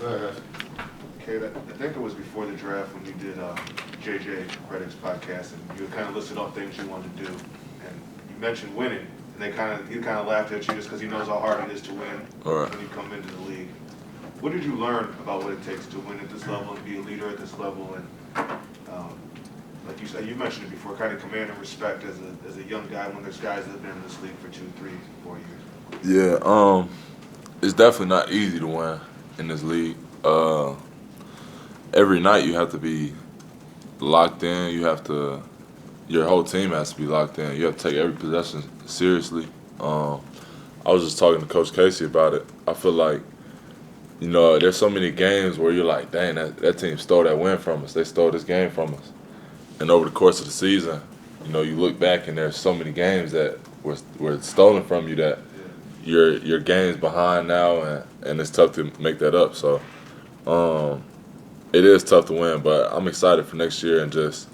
Cade, I think it was before the draft when you did JJ Redick's podcast, and you kind of listed off things you wanted to do, and you mentioned winning, and he kind of laughed at you just because he knows how hard it is to win when you come into the league. What did you learn about what it takes to win at this level and be a leader at this level, and like you said, you mentioned it before, kind of commanding respect as a young guy when there's guys that have been in this league for 2, 3, 4 years? Yeah, it's definitely not easy to win in this league. Every night you have to be locked in. Your whole team has to be locked in. You have to take every possession seriously. I was just talking to Coach Casey about it. I feel like, there's so many games where you're like, dang, that team stole that win from us. They stole this game from us. And over the course of the season, you look back and there's so many games that were stolen from you that your game's behind now, and it's tough to make that up. So it is tough to win, but I'm excited for next year and just,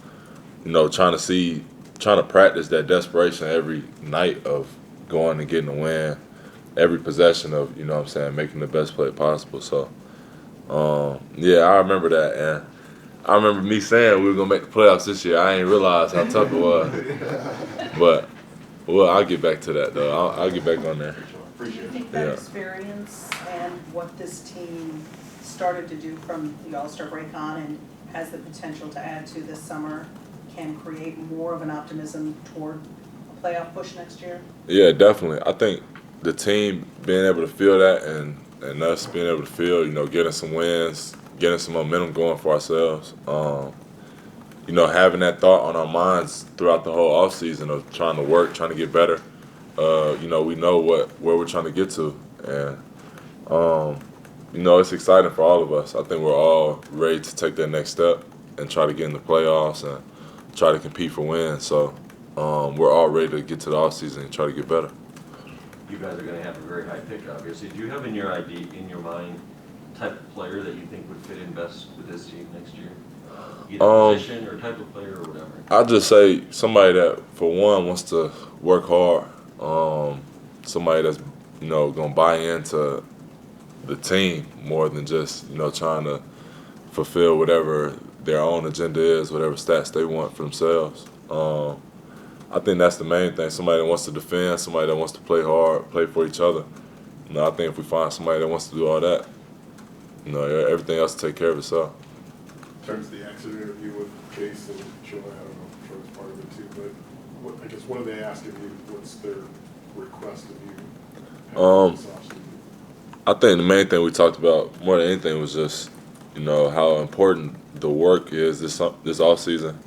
trying to practice that desperation every night of going and getting a win, every possession of, making the best play possible. So, I remember that, and I remember me saying we were going to make the playoffs this year. I didn't realize how tough it was. But, I'll get back to that, though. I'll get back on there. Do you think that experience and what this team started to do from the All-Star break on and has the potential to add to this summer can create more of an optimism toward a playoff push next year? Yeah, definitely. I think the team being able to feel that and us being able to feel, getting some wins, getting some momentum going for ourselves, having that thought on our minds throughout the whole offseason of trying to work, trying to get better. We know where we're trying to get to, and it's exciting for all of us. I think we're all ready to take that next step and try to get in the playoffs and try to compete for wins. So we're all ready to get to the offseason and try to get better. You guys are going to have a very high pick, obviously. Do you have in your mind type of player that you think would fit in best with this team next year? Either position or type of player or whatever. I'd just say somebody that, for one, wants to work hard. Somebody that's, going to buy into the team more than just, trying to fulfill whatever their own agenda is, whatever stats they want for themselves. I think that's the main thing. Somebody that wants to defend, somebody that wants to play hard, play for each other. I think if we find somebody that wants to do all that, everything else will take care of itself. In terms of the exit interview with Chase and Troy, I don't know if Troy's part of it too, but what do they ask of you? What's their request of you? I think the main thing we talked about more than anything was just, how important the work is this off season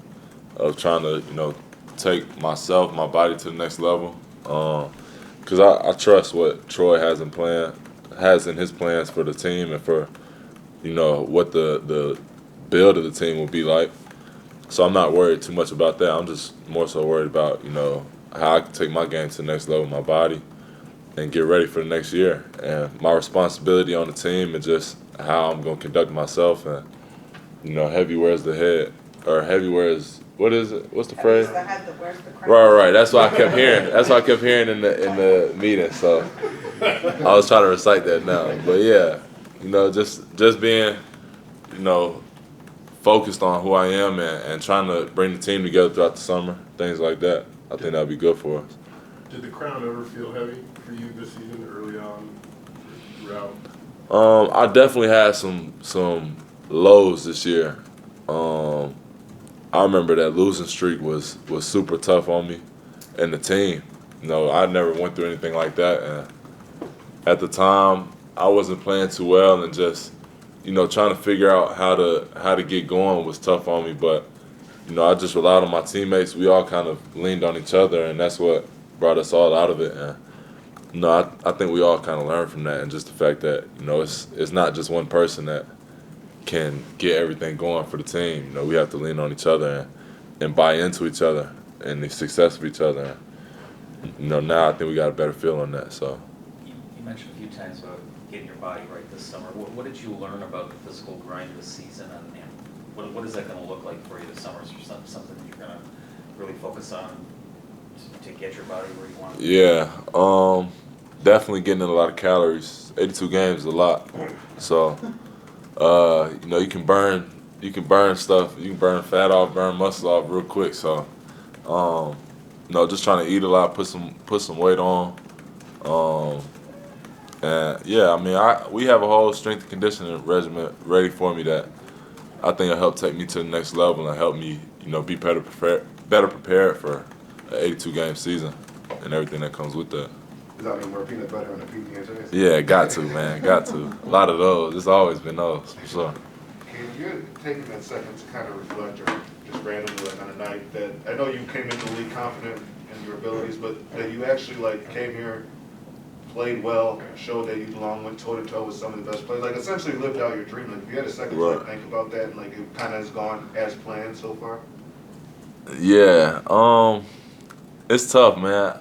of trying to, take myself, my body to the next level. Because I trust what Troy has in his plans for the team and for, what the build of the team will be like. So I'm not worried too much about that. I'm just more so worried about, how I can take my game to the next level, my body, and get ready for the next year. And my responsibility on the team is just how I'm going to conduct myself. And, heavy wears the head, or heavy wears, what is it? What's the phrase? The head that wears the crown. Right. That's what I kept hearing. That's what I kept hearing in the meeting. So I was trying to recite that now. But yeah, just being, focused on who I am and trying to bring the team together throughout the summer, things like that. I think that'd be good for us. Did the crown ever feel heavy for you this season, early on, throughout? I definitely had some lows this year. I remember that losing streak was super tough on me and the team. I never went through anything like that, and at the time I wasn't playing too well, and just trying to figure out how to get going was tough on me. But I just relied on my teammates. We all kind of leaned on each other, and that's what brought us all out of it. And I think we all kind of learned from that, and just the fact that it's not just one person that can get everything going for the team. We have to lean on each other and buy into each other and the success of each other. Now I think we got a better feel on that. So you mentioned a few times about getting your body right this summer. What did you learn about the physical grind this season, and what is that going to look like for you this summer? Is there something that you're going to really focus on to get your body where you want it? Yeah, definitely getting in a lot of calories. 82 games is a lot. So You can burn stuff, you can burn fat off, burn muscle off real quick. So, just trying to eat a lot, put some weight on. Um, and yeah, I mean, we have a whole strength and conditioning regimen ready for me that I think will help take me to the next level and help me, be better prepared for an 82 game season and everything that comes with that. Does that mean more peanut butter on the PB&Js? Yeah, got to, man, got to. A lot of those. It's always been those, for sure. Can you take that second to kind of reflect, or just randomly, like on a night that I know you came into the league confident in your abilities, but that you actually came here, played well, showed that you belong, went toe to toe with some of the best players, essentially lived out your dream. If you had a second to think about that, and it kind of has gone as planned so far. Yeah, it's tough, man.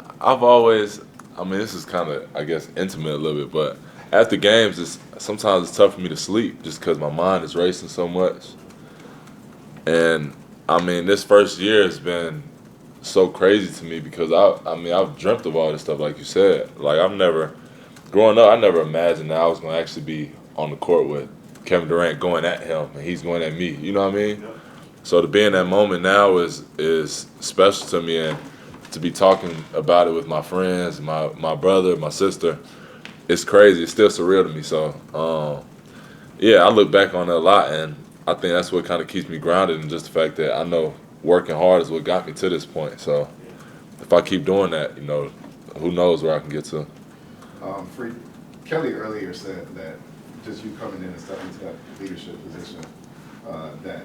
This is kind of, I guess, intimate a little bit, but after games, sometimes it's tough for me to sleep just because my mind is racing so much. And this first year has been so crazy to me because I've dreamt of all this stuff, like you said. Growing up, I never imagined that I was going to actually be on the court with Kevin Durant going at him and he's going at me. You know what I mean? Yep. So to be in that moment now is special to me, and to be talking about it with my friends, my brother, my sister, it's crazy. It's still surreal to me. So, I look back on it a lot, and I think that's what kind of keeps me grounded, and just the fact that I know working hard is what got me to this point. So if I keep doing that, who knows where I can get to. Kelly earlier said that just you coming in and stepping into that leadership position, that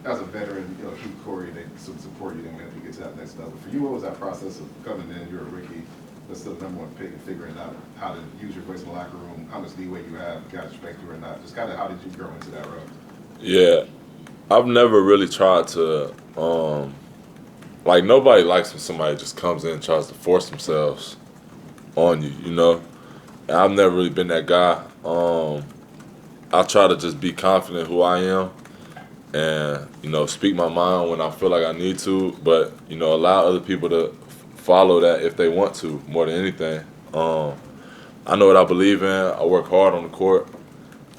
as a veteran, Hugh Corey, they support you, then whenever you get to that next level. For you, what was that process of coming in? You're a rookie, but still the number one pick, and figuring out how to use your voice in the locker room, how much leeway you have, guys respect you or not. Just kind of how did you grow into that role? Yeah, I've never really tried to, nobody likes when somebody just comes in and tries to force themselves on you, And I've never really been that guy. I try to just be confident who I am and, speak my mind when I feel like I need to, but, allow other people to follow that if they want to, more than anything. I know what I believe in. I work hard on the court.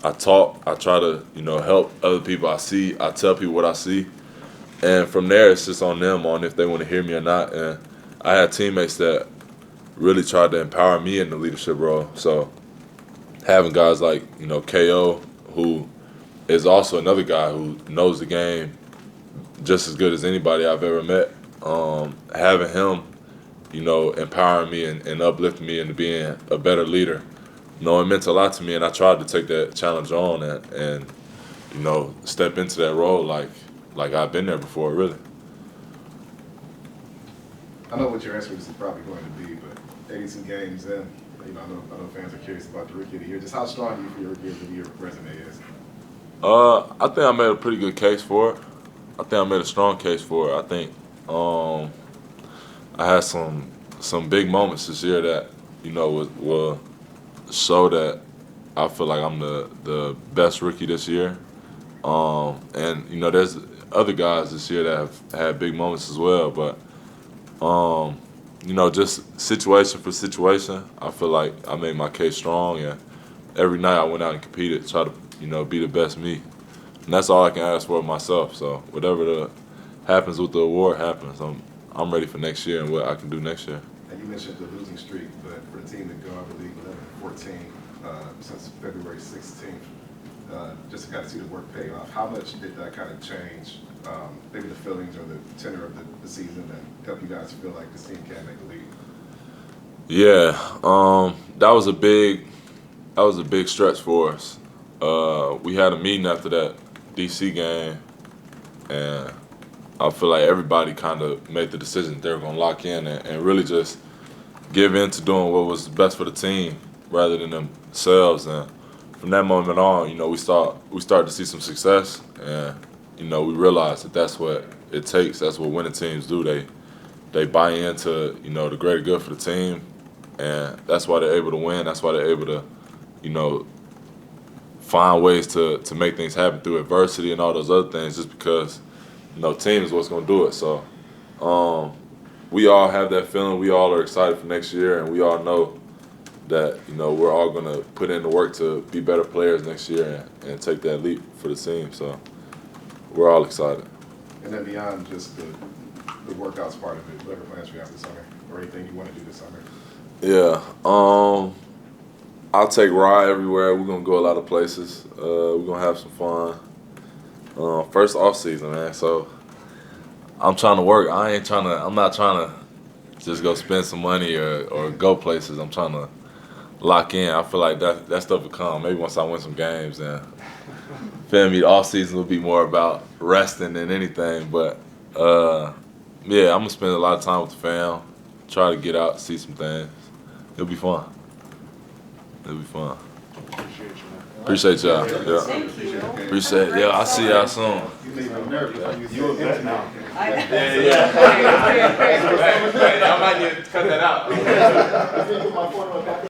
I talk. I try to, help other people I see. I tell people what I see. And from there, it's just on them on if they want to hear me or not. And I had teammates that really tried to empower me in the leadership role. So having guys like, KO, who is also another guy who knows the game just as good as anybody I've ever met, having him, empowering me and uplifting me into being a better leader, it meant a lot to me, and I tried to take that challenge on and step into that role like I've been there before, really. I know what your answer is probably going to be, but 82 games in, I know fans are curious about the Rookie of the Year. Just how strong do you feel your Rookie of the Year resume is? I think I made a pretty good case for it. I think I made a strong case for it. I think I had some big moments this year that will show that I feel like I'm the best rookie this year. And there's other guys this year that have had big moments as well. But just situation for situation, I feel like I made my case strong, and every night I went out and competed, try to be the best me. And that's all I can ask for myself. So whatever happens with the award happens. I'm ready for next year and what I can do next year. And you mentioned the losing streak, but for a team that go, I believe, 11-14 since February 16th, just to kind of see the work pay off, how much did that kind of change maybe the feelings or the tenor of the season and help you guys feel like this team can make the league? Yeah, that was a big stretch for us. We had a meeting after that DC game, and I feel like everybody kind of made the decision that they were going to lock in and really just give in to doing what was best for the team rather than themselves. And from that moment on, we started to see some success, and we realized that that's what it takes. That's what winning teams do. They buy into the greater good for the team, and that's why they're able to win. That's why they're able to find ways to make things happen through adversity and all those other things. Just because team is what's going to do it. So we all have that feeling. We all are excited for next year, and we all know that we're all gonna put in the work to be better players next year and take that leap for the team. So we're all excited. And then beyond just the workouts part of it, whatever plans you have this summer, or anything you want to do this summer? Yeah, I'll take Rye everywhere. We're gonna go a lot of places. We're gonna have some fun. First off season, man. So I'm trying to work. I'm not trying to just go spend some money or go places. I'm trying to lock in. I feel like that stuff will come. Maybe once I win some games, then feel me, the off season will be more about resting than anything. But yeah, I'm gonna spend a lot of time with the fam. Try to get out, see some things. It'll be fun. It'll be fun. Appreciate you, man. Appreciate y'all. Yeah. Thank you. Appreciate it. Yeah, I'll see y'all soon. You made me nervous. You a vet now. I I might need to cut that out.